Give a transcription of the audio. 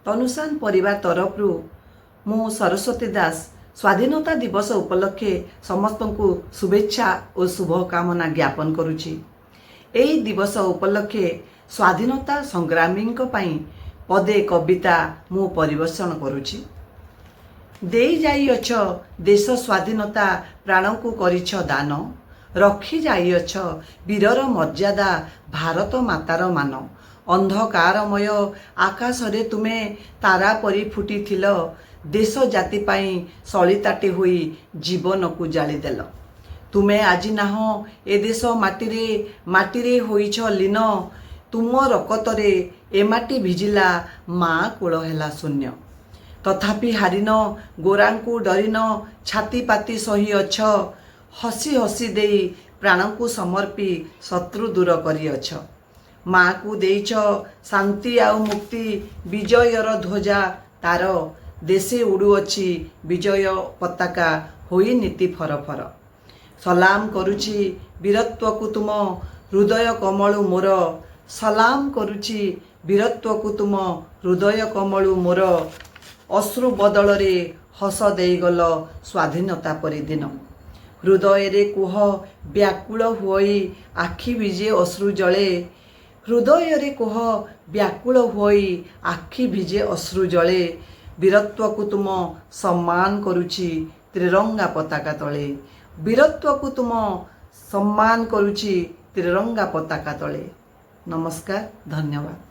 तनुसान परिवार तरफरु मु सरस्वती दास स्वाधीनता दिवस उपलक्षे समस्त को शुभेच्छा और शुभकामना ज्ञापन करुछि। एही दिवस उपलक्षे स्वाधीनता संग्रामी पदे कविता मु परिवेषण करुछि। देई जाइअछ देश स्वाधीनता प्राण को करिछ दान, रखी जाइअछ वीरर मर्यादा भारत मातार मान। अंधकारमय आकाश रे तुमे तारा परी फुटिथिल, देश जाति पाई सलिताटे होई जीवन को जाली देल। तुमे आज नाह ए देश माटीरे होइछ लीन, तुम रकतरे ए माटी भिजिला माँ कूल हेला शून्य। तथापि हारिन गोरांकु डरिन छाती पाती सही अछ, हसी हसी देई प्राण को समर्पी शत्रु दूर करिअछ। माँ को देइछ शांति आउ मुक्ति, विजयर ध्वजा तार देशे उड़ुअछि विजय पताका होई नीति फरफर। सलाम करुछि वीरत्व को तुम हृदय कमलु मोर, सलाम करुछि वीरत्व को तुम हृदय कमलु मोर। अश्रु बदल रे हस देगल स्वाधीनता परि दिन, हृदय रे कुह व्याकुल होई आखि भिजे अश्रु जले। हृदय रे कुह व्याकुल होई आखि भिजे अश्रु जले। वीरत्व को तुम सम्मान करुछि त्रिरंगा पताका तले, वीरत्व को तुम सम्मान करुछि त्रिरंगा पताका तले। नमस्कार, धन्यवाद।